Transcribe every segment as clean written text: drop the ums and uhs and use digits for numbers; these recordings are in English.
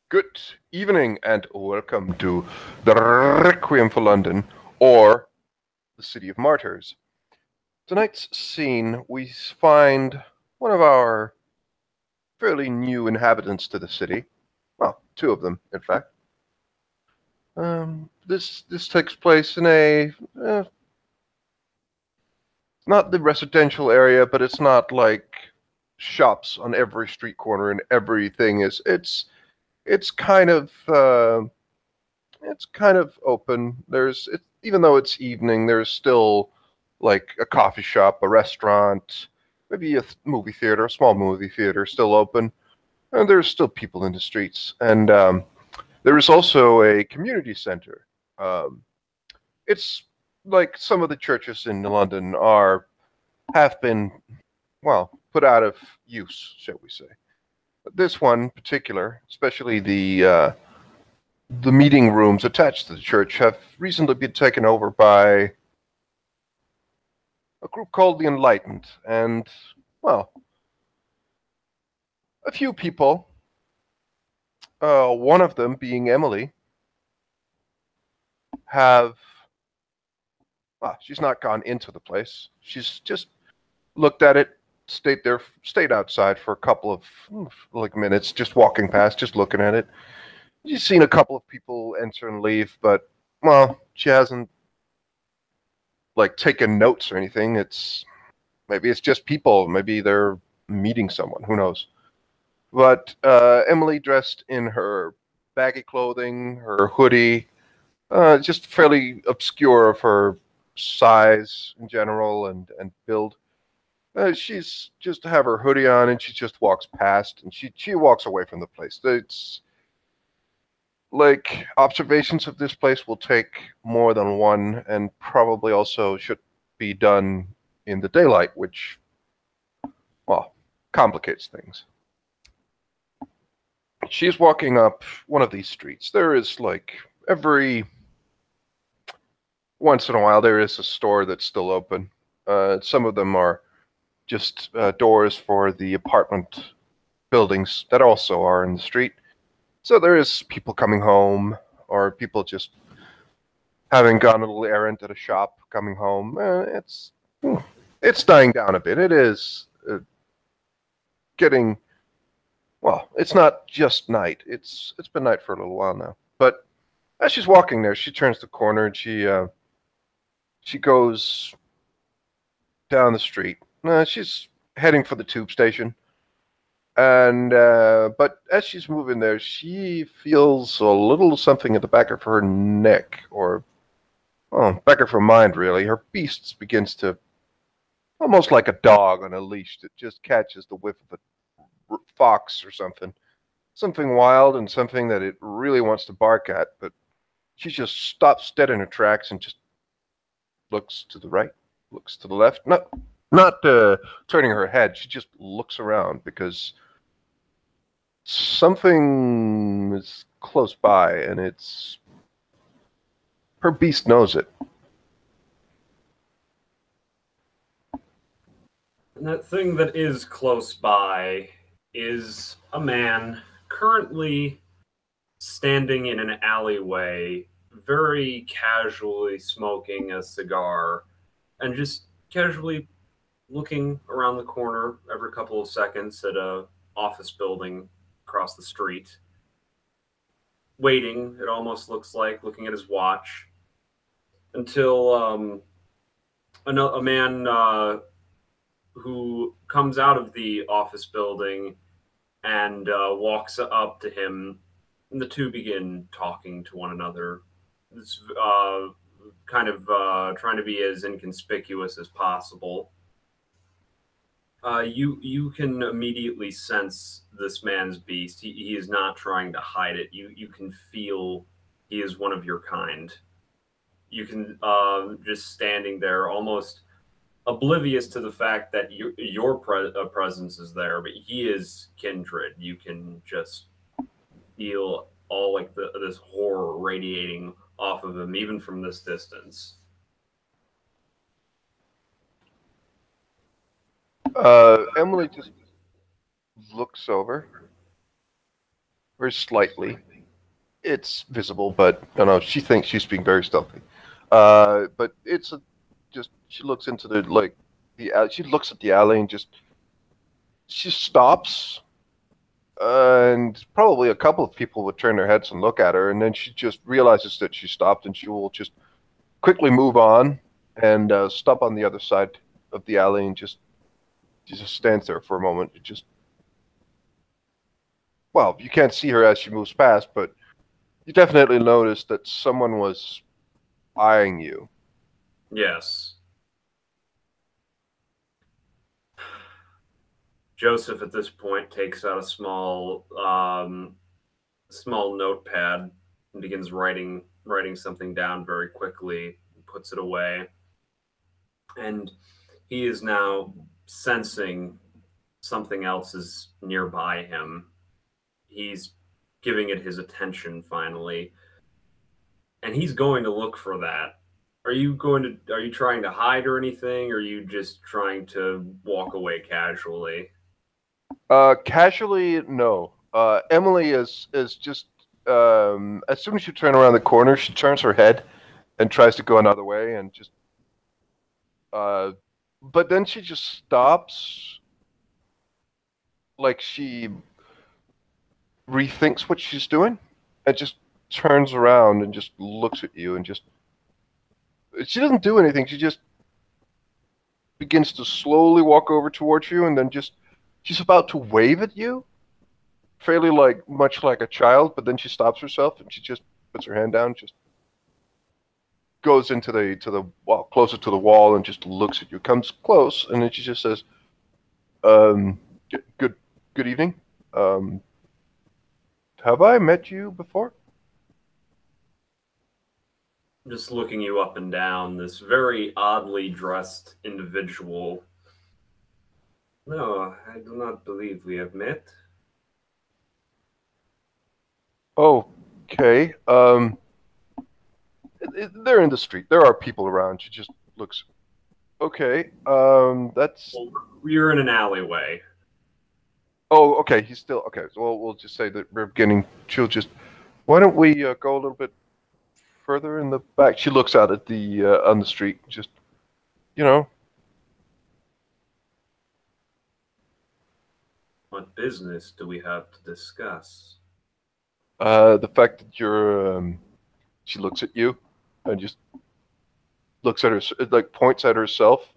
Good evening and welcome to the Requiem for London, or the City of Martyrs. Tonight's scene, we find one of our fairly new inhabitants to the city. Well, two of them, in fact. This takes place in a not the residential area, but it's not like shops on every street corner and everything is. It's kind of it's kind of open. Even though it's evening, there's still like a coffee shop, a restaurant, maybe a movie theater, a small movie theater still open, and there's still people in the streets. And there is also a community center. Um, it's like some of the churches in London have been, well, put out of use, shall we say. But this one in particular, especially the meeting rooms attached to the church, have recently been taken over by a group called the Enlightened, and, well, a few people, one of them being Emily, have, well, she's not gone into the place. She's just looked at it, stayed outside for a couple of, like, minutes, just walking past, just looking at it. She's seen a couple of people enter and leave, but, well, she hasn't, like, taken notes or anything. Maybe it's just people. Maybe they're meeting someone. Who knows? But Emily, dressed in her baggy clothing, her hoodie, just fairly obscure of her size in general and build. She's just have her hoodie on, and she just walks past, and she walks away from the place. It's like observations of this place will take more than one, and probably also should be done in the daylight, which, well, complicates things. She's walking up one of these streets. There is, like, every once in a while there is a store that's still open. Some of them are just doors for the apartment buildings that also are in the street. So there is people coming home, or people just having gone a little errand at a shop, coming home. It's dying down a bit. It is getting, well, it's not just night. It's been night for a little while now. But as she's walking there, she turns the corner and she goes down the street. She's heading for the tube station, and but as she's moving there, she feels a little something at the back of her neck, or, oh, back of her mind, really. Her beast begins to, almost like a dog on a leash that just catches the whiff of a fox or something wild and something that it really wants to bark at, but she just stops dead in her tracks and just looks to the right, looks to the left, not turning her head. She just looks around because something is close by, and it's her beast knows it. And that thing that is close by is a man currently standing in an alleyway, very casually smoking a cigar and just casually looking around the corner every couple of seconds at a office building across the street. Waiting, it almost looks like, looking at his watch until a man who comes out of the office building and walks up to him, and the two begin talking to one another. It's kind of trying to be as inconspicuous as possible. You can immediately sense this man's beast. He is not trying to hide it. You can feel he is one of your kind. You can just standing there, almost oblivious to the fact that your presence is there, but he is kindred. You can just feel all like this horror radiating off of him, even from this distance. Emily just looks over, very slightly. It's visible, but no, she thinks she's being very stealthy. But it's just she looks into she looks at the alley and she stops, and probably a couple of people would turn their heads and look at her, and then she just realizes that she stopped, and she will just quickly move on and stop on the other side of the alley and she just stands there for a moment. Well, you can't see her as she moves past, but you definitely notice that someone was eyeing you. Yes. Joseph at this point takes out a small notepad and begins writing something down very quickly, puts it away, and he is now sensing something else is nearby him. He's giving it his attention finally, and he's going to look for that. Are you trying to hide or anything, or are you just trying to walk away casually? Casually, no. Emily is just as soon as you turn around the corner, she turns her head and tries to go another way, and just but then she just stops, like she rethinks what she's doing, and just turns around and just looks at you, and just she doesn't do anything. She just begins to slowly walk over towards you, and then just she's about to wave at you, fairly like much like a child, but then she stops herself and she just puts her hand down, just goes into the wall, closer to the wall, and just looks at you. Comes close, and then she just says, um, "Good, good evening. Um, have I met you before?" Just looking you up and down, this very oddly dressed individual. No, I do not believe we have met. Okay. They're in the street. There are people around. She just looks. Okay. That's. Well, we're in an alleyway. Oh, okay. He's still okay. So we'll just say that we're beginning. She'll just. Why don't we go a little bit further in the back? She looks out at the on the street. Just you know. What business do we have to discuss? The fact that you're. She looks at you, and just looks at her. Like points at herself,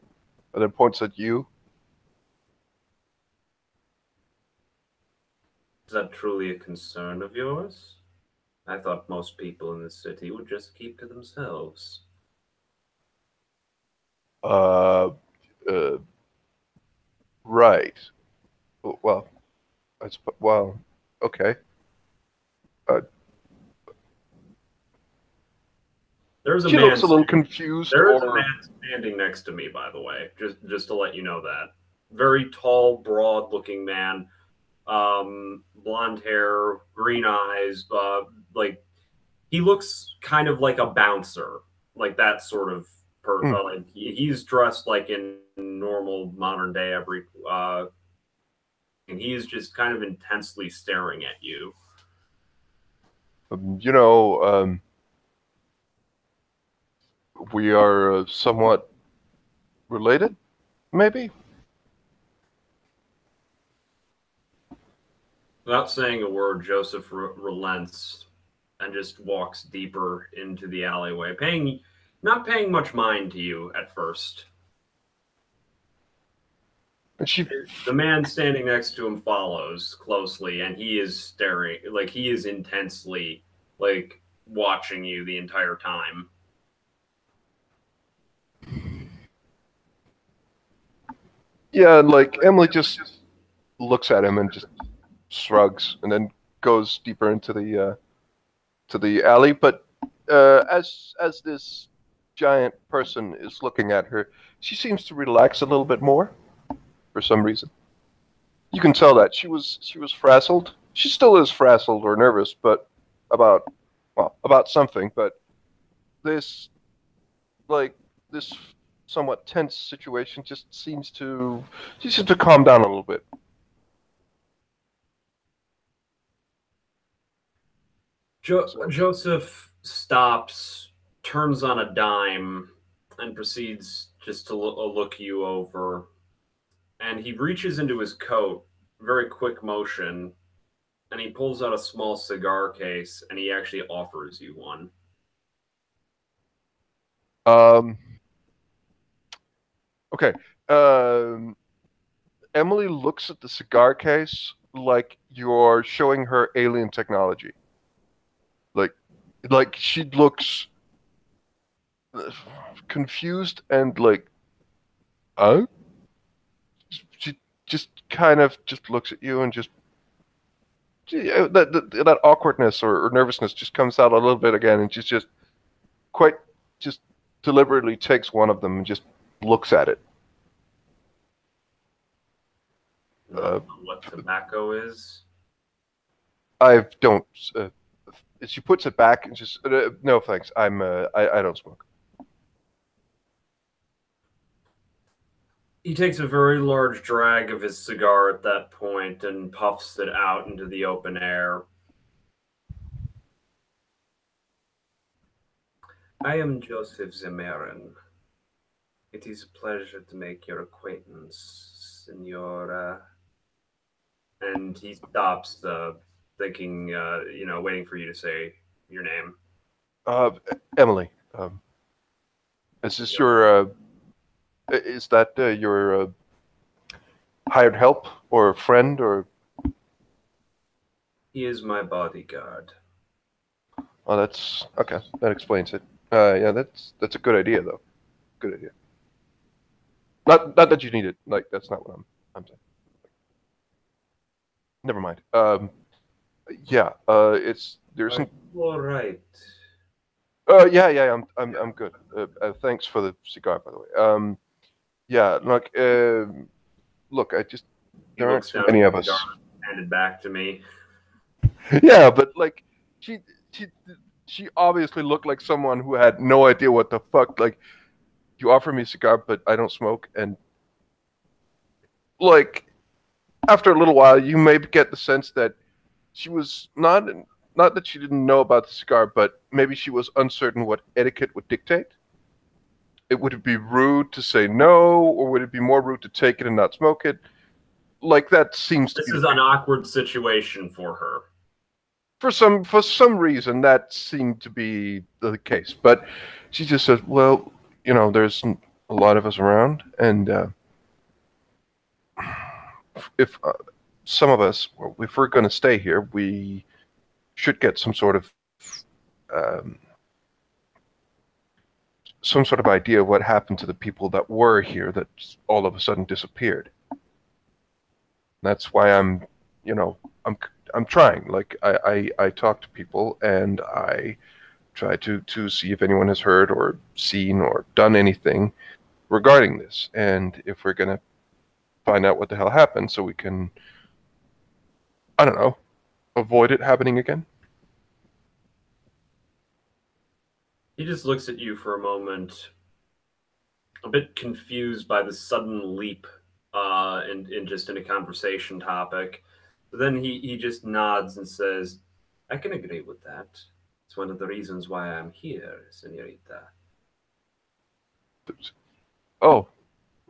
and then points at you. Is that truly a concern of yours? I thought most people in the city would just keep to themselves. Uh, uh, right. Well, well, okay. Uh, There's a she man. looks a little confused, There is a or man standing next to me, by the way. Just to let you know that. Very tall, broad-looking man. Blonde hair, green eyes. Like he looks kind of like a bouncer, like that sort of hmm, like he's dressed like in normal modern day and he's just kind of intensely staring at you. you know, we are somewhat related, maybe. Without saying a word, Joseph relents and just walks deeper into the alleyway, not paying much mind to you at first. And she, The man standing next to him follows closely, and he is staring, like he is intensely, like watching you the entire time. yeah, like Emily just looks at him and just shrugs, and then goes deeper into the to the alley. But as this giant person is looking at her, she seems to relax a little bit more for some reason. You can tell that she was frazzled. She still is frazzled or nervous, but about about something. But this like this somewhat tense situation just seems to calm down a little bit. So, Joseph stops, turns on a dime, and proceeds just to look you over. And he reaches into his coat, very quick motion, and he pulls out a small cigar case and he actually offers you one. um, okay. Um, Emily looks at the cigar case like you're showing her alien technology. Like, like she looks confused and like, oh, she just kind of just looks at you and just that awkwardness or nervousness just comes out a little bit again, and she's just quite just deliberately takes one of them and just looks at it. Not Uh, what tobacco is. I don't. She puts it back and just no thanks. I don't smoke. He takes a very large drag of his cigar at that point and puffs it out into the open air. I am Joseph Zemerin. It is a pleasure to make your acquaintance, Senora. And he stops, thinking, waiting for you to say your name. Uh, Emily, is this your is that your hired help or friend or? He is my bodyguard. Oh, that's okay. That explains it. Yeah, that's a good idea though. Good idea. Not that you need it. Like that's not what I'm saying. Never mind. Yeah. It's there's Are some. you all right? Yeah. I'm good. Thanks for the cigar, by the way. Yeah. Like, look, I just He there aren't looks too down at many of the cigar us. handed back to me. Yeah, but like, she she she obviously looked like someone who had no idea what the fuck. Like, you offer me a cigar, but I don't smoke, and like after a little while, you may get the sense that she was not that she didn't know about the cigar, but maybe she was uncertain what etiquette would dictate. Would it be rude to say no, or would it be more rude to take it and not smoke it? Like that seems to This be the is an case. awkward situation for her. For some reason, that seemed to be the case. But she just says, "Well, there's a lot of us around, and if some of us, well, if we're going to stay here, we should get um, some sort of idea of what happened to the people that were here that all of a sudden disappeared. That's why you know, I'm I'm trying. Like I talk to people and I try to see if anyone has heard or seen or done anything regarding this, and if we're gonna find out what the hell happened, so we can, I don't know, avoid it happening again." He just looks at you for a moment, a bit confused by the sudden leap in just in a conversation topic. But then he just nods and says, I can agree with that. It's one of the reasons why I'm here, senorita. Oh,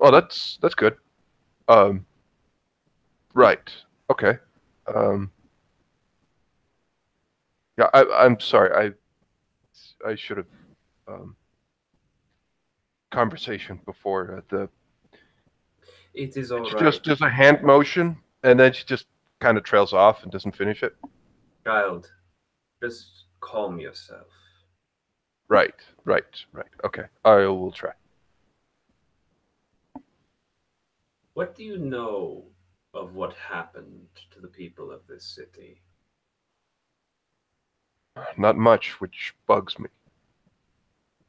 oh, that's good. Um, right. Okay. Um, yeah, I'm sorry. I should have um, conversation before the. It is all She right, just does a hand motion, and then she just kind of trails off and doesn't finish it. child. Just calm yourself. Right, right. Okay, I will try. What do you know of what happened to the people of this city? Not much, which bugs me.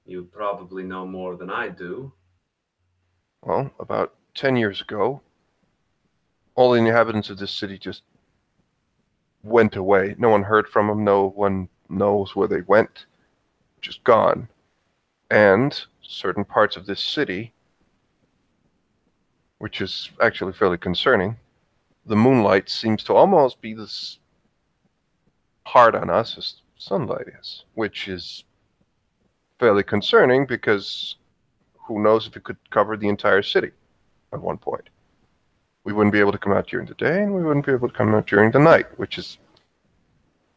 You probably know more than I do. Well, about 10 years ago, all the inhabitants of this city just went away. No one heard from them. No one knows where they went. Just gone. And certain parts of this city, which is actually fairly concerning, the moonlight seems to almost be this hard on us, as sunlight is, which is fairly concerning because who knows if it could cover the entire city at one point. We wouldn't be able to come out during the day, and we wouldn't be able to come out during the night, which is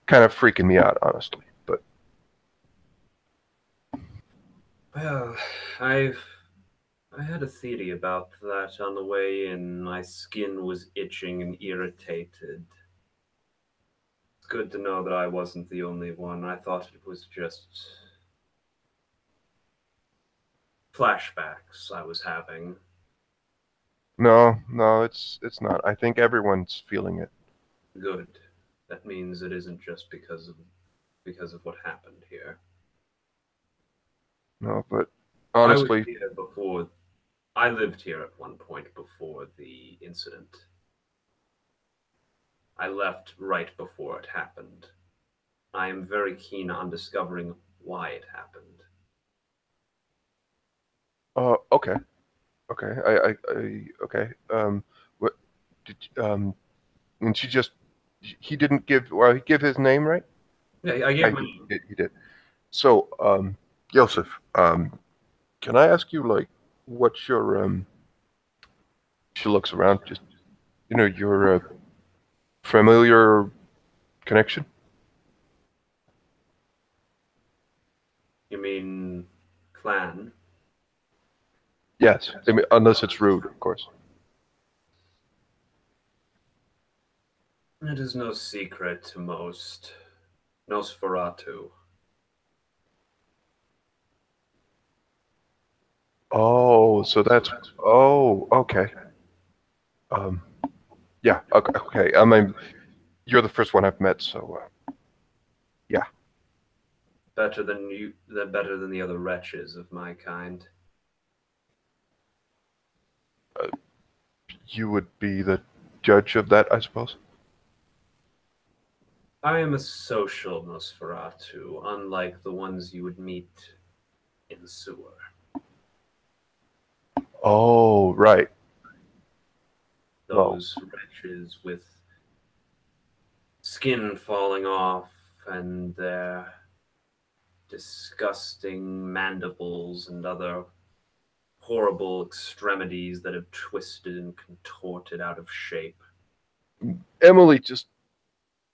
kind of freaking me out, honestly. But Well, I had a theory about that on the way in. My skin was itching and irritated. It's good to know that I wasn't the only one. I thought it was just flashbacks I was having. no, it's not. I think everyone's feeling it. Good. That means it isn't just because of what happened here. No, but I was honestly, here before. I lived here at one point before the incident. I left right before it happened. I am very keen on discovering why it happened. okay, okay, okay. What did and she just he didn't give well he give his name, right? Yeah, I Yeah, gave my name. he did. So, Joseph, can I ask you like what's your she looks around, just your familiar connection? You mean clan? Yes, I mean, unless it's rude, of course. It is no secret to most. Nosferatu. Oh, so that's oh, okay. Um, yeah, okay, okay. I mean, you're the first one I've met, so yeah. Better than the other wretches of my kind. Uh, you would be the judge of that, I suppose. I am a social Nosferatu, unlike the ones you would meet in the sewer. Oh, right. Well, Those wretches with skin falling off and their disgusting mandibles and other horrible extremities that have twisted and contorted out of shape. Emily just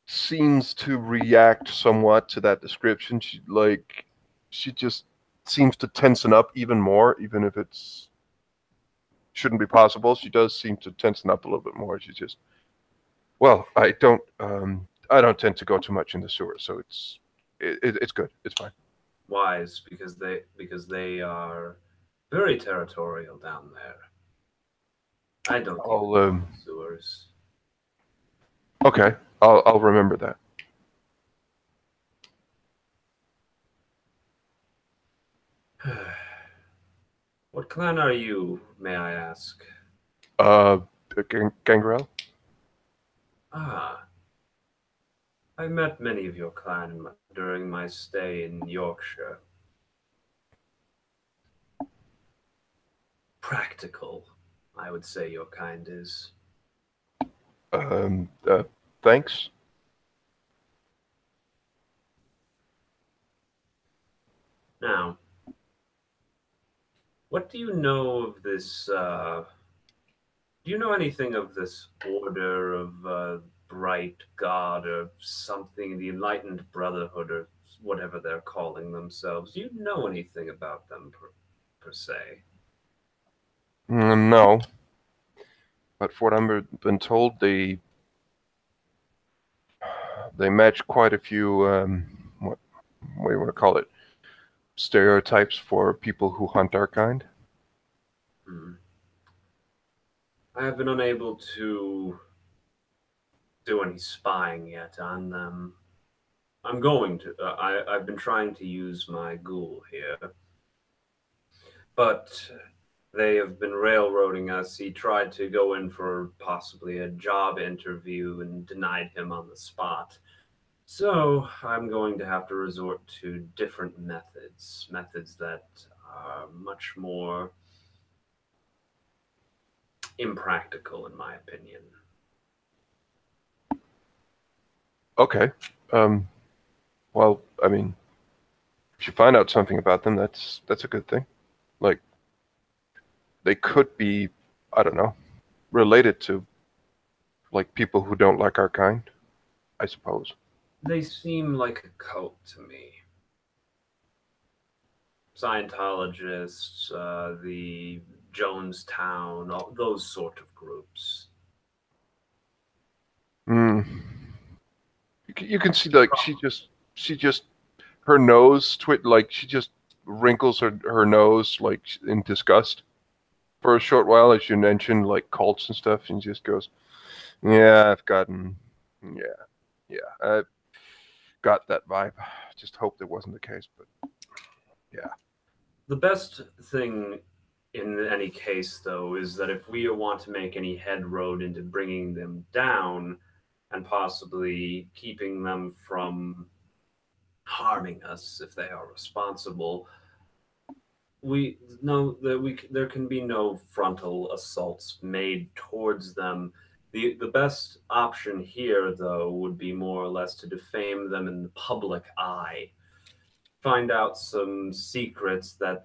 seems to react somewhat to that description. She just seems to tensen up even more, even if it's shouldn't be possible. She does seem to tensen up a little bit more. She's just, well, I don't tend to go too much in the sewer, so it's good. It's fine. Wise, because they are very territorial down there. I don't even I'll go in sewers. okay. I'll remember that. What clan are you, may I ask? Uh, Gangrel? Ah, I met many of your clan during my stay in Yorkshire. Practical, I would say your kind is. Um, uh, thanks. Now, what do you know of this? Do you know anything of this order of Bright God or something, the Enlightened Brotherhood or whatever they're calling themselves? Do you know anything about them per se? No, but for what I've been told, they match quite a few what do you want to call it? Stereotypes for people who hunt our kind. Hmm. I have been unable to do any spying yet on them. I'm going to. I've been trying to use my ghoul here, but they have been railroading us. He tried to go in for possibly a job interview and denied him on the spot. So I'm going to have to resort to different methods that are much more impractical, in my opinion. Okay. Um, Well, I mean, if you find out something about them, that's a good thing. Like, they could be, I don't know, related to like people who don't like our kind, I suppose. They seem like a cult to me. Scientologists, the Jonestown, all those sort of groups. Mm. You can see like she just her nose like she just wrinkles her nose like in disgust for a short while as you mentioned like cults and stuff, and just goes, "Yeah, I've gotten, yeah, yeah, I got that vibe. Just hoped it wasn't the case, but yeah." The best thing in any case, though, is that if we want to make any headroad into bringing them down and possibly keeping them from harming us if they are responsible, we know that there can be no frontal assaults made towards them. The best option here, though, would be more or less to defame them in the public eye, find out some secrets that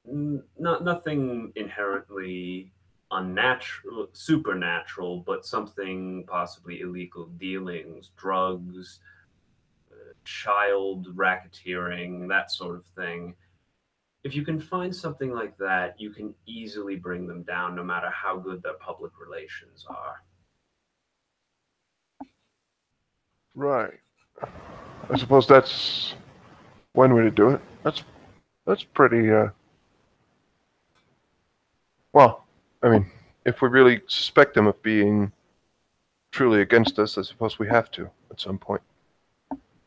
not nothing inherently unnatural, supernatural, but something possibly illegal dealings, drugs, child racketeering, that sort of thing. If you can find something like that, you can easily bring them down no matter how good their public relations are. Right. I suppose that's one way to do it. That's pretty well, I mean, if we really suspect them of being truly against us, I suppose we have to at some point.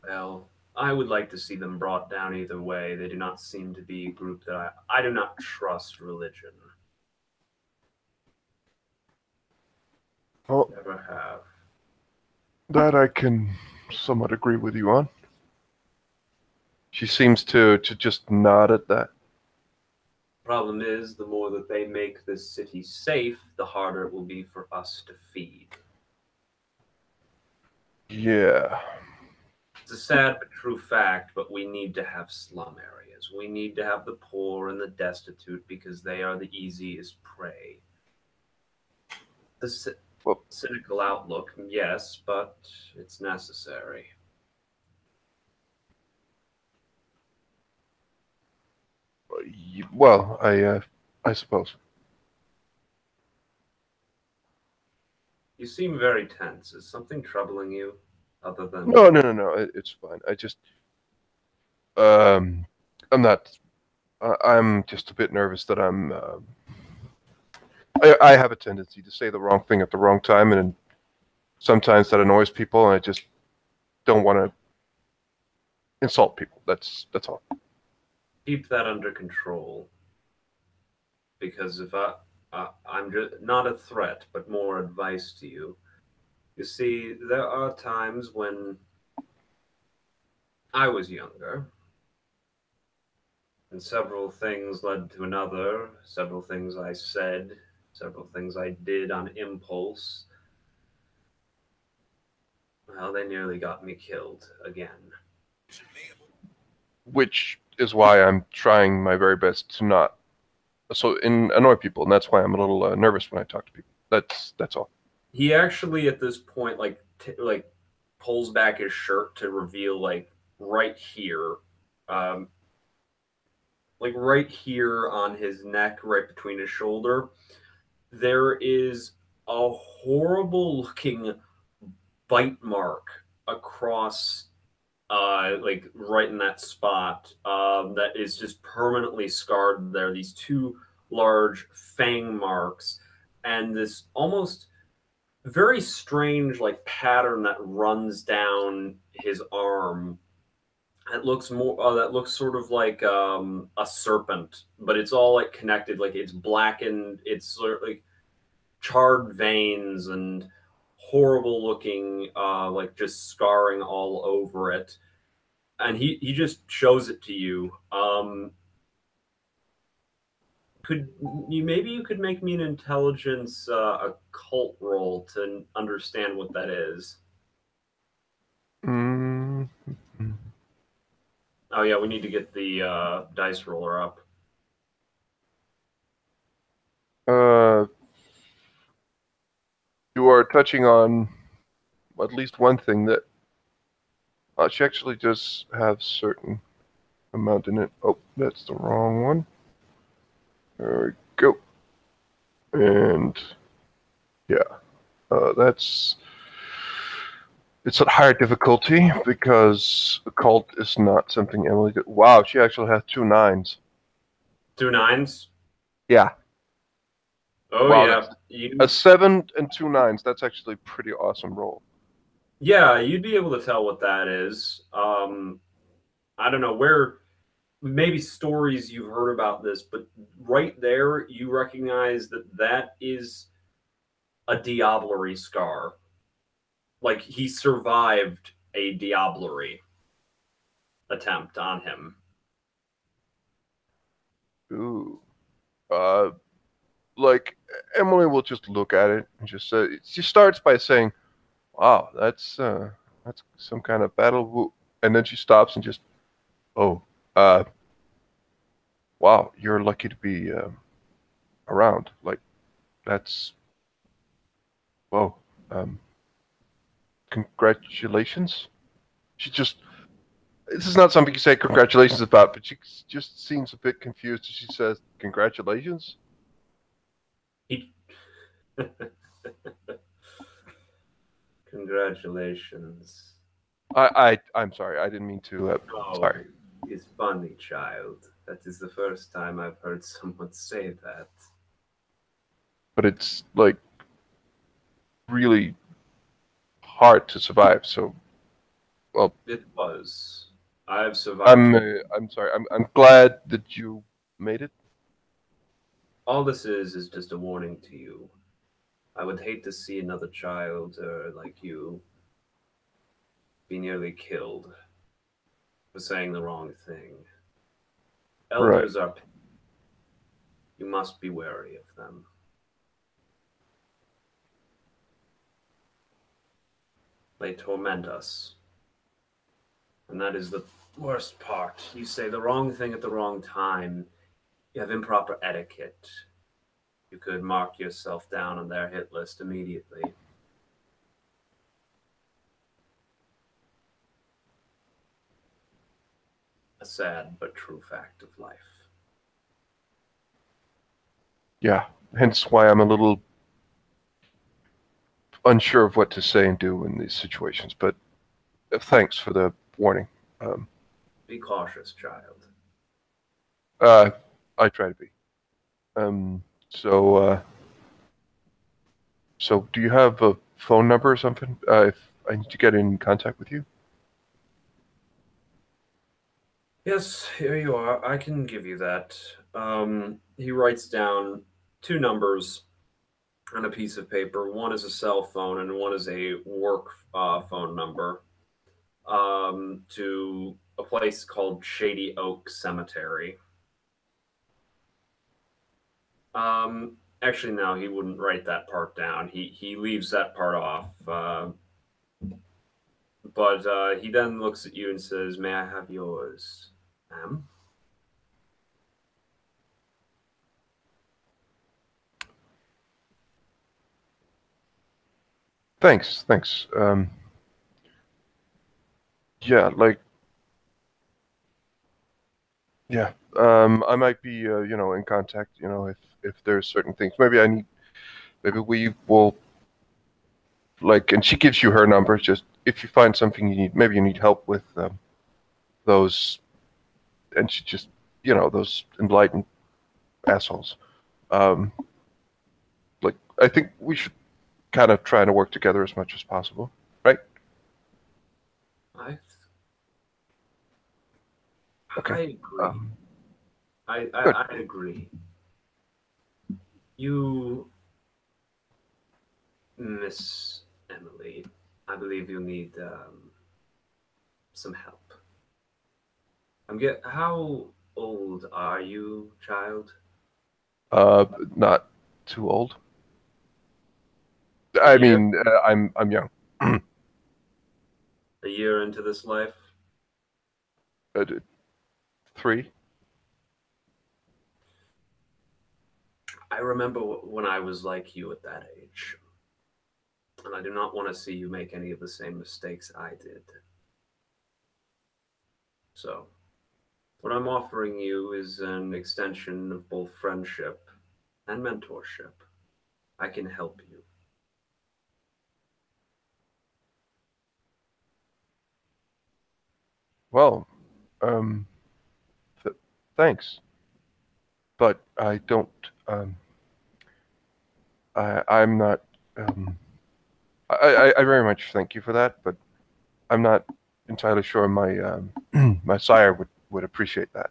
Well, I would like to see them brought down either way. They do not seem to be a group that I do not trust religion. Well, Never have. that I can somewhat agree with you on. She seems to just nod at that. Problem is, the more that they make this city safe, the harder it will be for us to feed. Yeah. It's a sad but true fact, but we need to have slum areas. We need to have the poor and the destitute because they are the easiest prey. The Well, cynical outlook, yes, but it's necessary. well, I suppose. You seem very tense. Is something troubling you other than No, no, no, no. It's fine. I just, um, I'm not. I'm just a bit nervous that I'm. I have a tendency to say the wrong thing at the wrong time, and sometimes that annoys people, and I just don't want to insult people. That's all. keep that under control? Because if I'm just not a threat, but more advice to you. You see, there are times when I was younger, and several things led to another, several things I said, several things I did on impulse. Well, they nearly got me killed again. Which is why I'm trying my very best to not annoy people, and that's why I'm a little nervous when I talk to people. That's all. He actually, at this point, like pulls back his shirt to reveal right here, um, right here on his neck, right between his shoulder, there is a horrible looking bite mark across right in that spot, that is just permanently scarred there. These two large fang marks and this almost very strange pattern that runs down his arm. That looks sort of like a serpent, but it's all like connected. Like it's blackened. It's sort of like charred veins and horrible looking, like just scarring all over it. And he just shows it to you. Could you maybe you could make me an intelligence occult roll to understand what that is? Mm. yeah, we need to get the dice roller up. You are touching on at least one thing that she actually does have certain amount in it. Oh, that's the wrong one. There we go. And yeah, it's at higher difficulty because occult is not something Emily did. Wow, she actually has 2 9s. 2 9s. Yeah. Oh Wow, yeah, that's a 7 and 2 9s. That's actually a pretty awesome roll. yeah, you'd be able to tell what that is. I don't know where. Maybe stories you've heard about this, but right there, you recognize that that is a diablerie scar. Like he survived a diablerie attempt on him. Ooh. Uh, like Emily will just look at it and just say. She starts by saying, "Wow, that's some kind of battle," and then she stops and just, "Oh, uh, wow, you're lucky to be around. Like that's whoa. Um, Congratulations." She just. This is not something you say congratulations about, but she just seems a bit confused as she says, "Congratulations." He... Congratulations. I'm sorry. I didn't mean to. Oh, Sorry. it's funny, child. That is the first time I've heard someone say that. But it's like really hard to survive. So, well, It was. I've survived. I'm sorry. I'm glad that you made it. All this is just a warning to you. I would hate to see another child like you be nearly killed for saying the wrong thing. Right. Elders are. You must be wary of them. They torment us. And that is the worst part. You say the wrong thing at the wrong time. You have improper etiquette. You could mark yourself down on their hit list immediately. A sad but true fact of life. Yeah. Hence why I'm a little unsure of what to say and do in these situations. But thanks for the warning. Um, Be cautious, child. uh, I try to be. Um, so, uh, so do you have a phone number or something? If I need to get in contact with you. Yes, here you are. I can give you that. He writes down 2 numbers on a piece of paper. One is a cell phone, and one is a work phone number to a place called Shady Oak Cemetery. Actually, no, he wouldn't write that part down. He leaves that part off. But he then looks at you and says, "May I have yours, ma'am?" Thanks. Yeah, like, yeah. I might be, in contact. If there's certain things, maybe we will like, and she gives you her number. Just if you find something you need, maybe you need help with those, and she just, those enlightened assholes. Um, like, I think we should kind of try to work together as much as possible, right? I Okay. I agree. Um, I, Good. I I agree. You, Miss Emily, I believe you need some help. How old are you, child? Uh, Not too old. A I year? mean, I'm young. A year into this life? Uh, 3. I remember when I was like you at that age, and I do not want to see you make any of the same mistakes I did. So, what I'm offering you is an extension of both friendship and mentorship. I can help you. Well, thanks, but I don't. I'm not. I very much thank you for that, but I'm not entirely sure my my sire would appreciate that.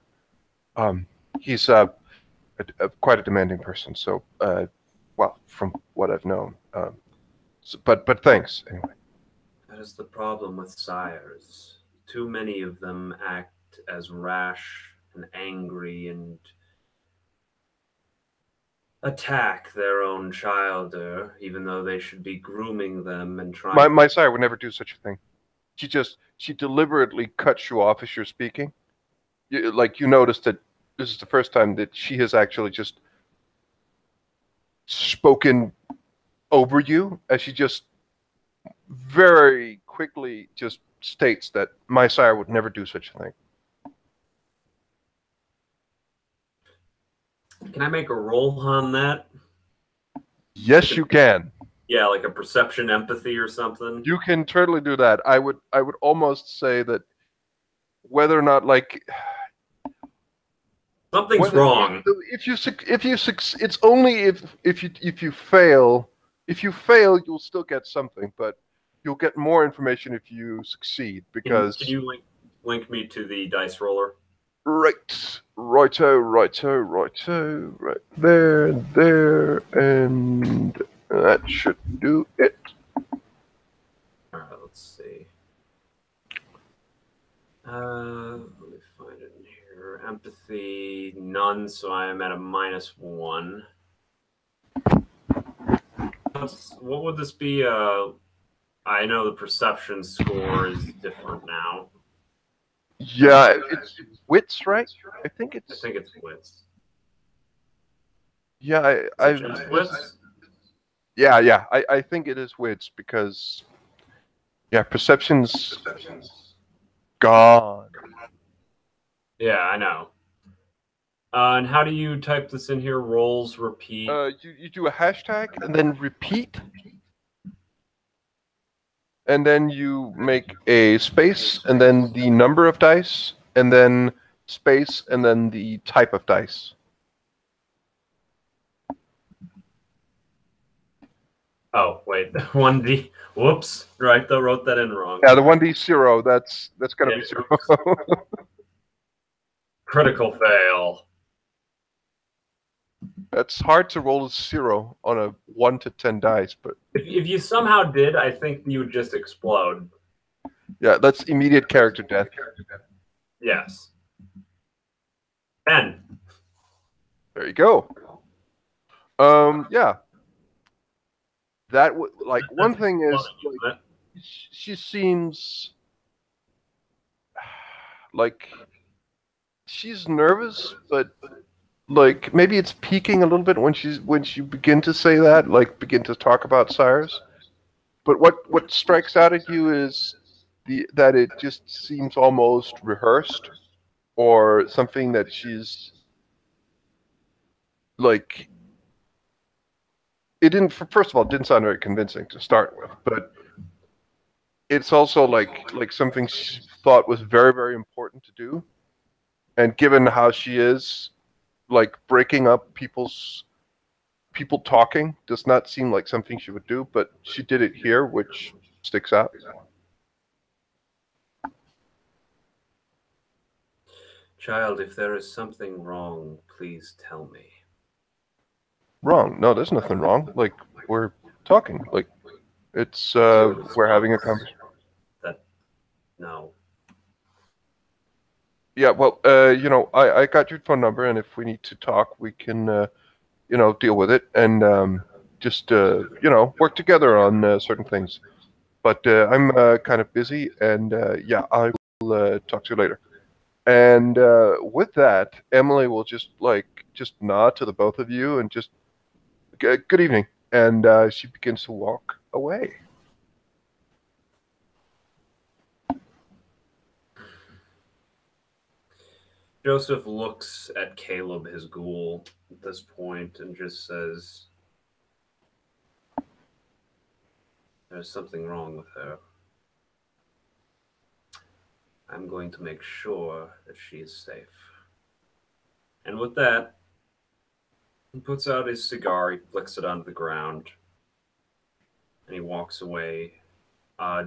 He's quite a demanding person, so well, from what I've known. But thanks anyway. That is the problem with sires. Too many of them act as rash and angry and attack their own childer, even though they should be grooming them and trying. My sire would never do such a thing. She deliberately cuts you off as you're speaking. You noticed that this is the first time that she has actually just spoken over you, as she just very quickly just states that my sire would never do such a thing. Can I make a roll on that? Yes, you can. Yeah, like a perception empathy or something. You can totally do that. I would almost say that whether or not something's wrong. If you it's only if you fail. If you fail, you'll still get something, but you'll get more information if you succeed, because Can you link me to the dice roller? Righto, right there, and that should do it. All right, let's see. Let me find it in here. Empathy, none, so I am at a -1. What would this be? I know the perception score is different now. Yeah, it's wits, right? I think it's wits. Yeah, Wits? Yeah. I think it is wits, because perception's gone. Yeah, I know. And how do you type this in here? Rolls, repeat. You do a hashtag and then repeat, and then you make a space, and then the number of dice, and then space, and then the type of dice. Oh, wait, 1D. Whoops, right, though, wrote that in wrong. Yeah, the 1D 0, that's going to be 0. Critical fail. That's hard to roll a 0 on a 1 to 10 dice, but if you somehow did, I think you would just explode. Yeah, that's immediate character death. Yes. 10. There you go. Yeah. That one thing is, she seems like she's nervous, but maybe it's peaking a little bit when you begin to say that, begin to talk about sires. But what strikes out at you is that it just seems almost rehearsed, or something that she's it didn't. First of all, it didn't sound very convincing to start with, but it's also like something she thought was very, very important to do, and given how she is, breaking up people talking does not seem like something she would do, but she did it here, which sticks out. Child, if there is something wrong, please tell me. Wrong? No, there's nothing wrong. We're talking. It's we're having a conversation. No. Yeah, well, I got your phone number, and if we need to talk, we can, deal with it, and just, work together on certain things. But I'm kind of busy, and yeah, I will talk to you later. And with that, Emily will just nod to the both of you and just good evening. And she begins to walk away. Joseph looks at Caleb, his ghoul, at this point and just says, "There's something wrong with her. I'm going to make sure that she is safe." And with that, he puts out his cigar, he flicks it onto the ground, and he walks away,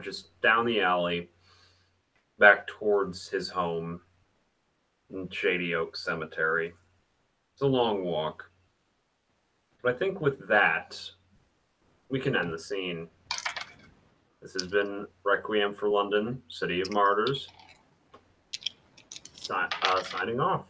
just down the alley, back towards his home in Shady Oak Cemetery. It's a long walk. But I think with that, we can end the scene. This has been Requiem for London, City of Martyrs, signing off.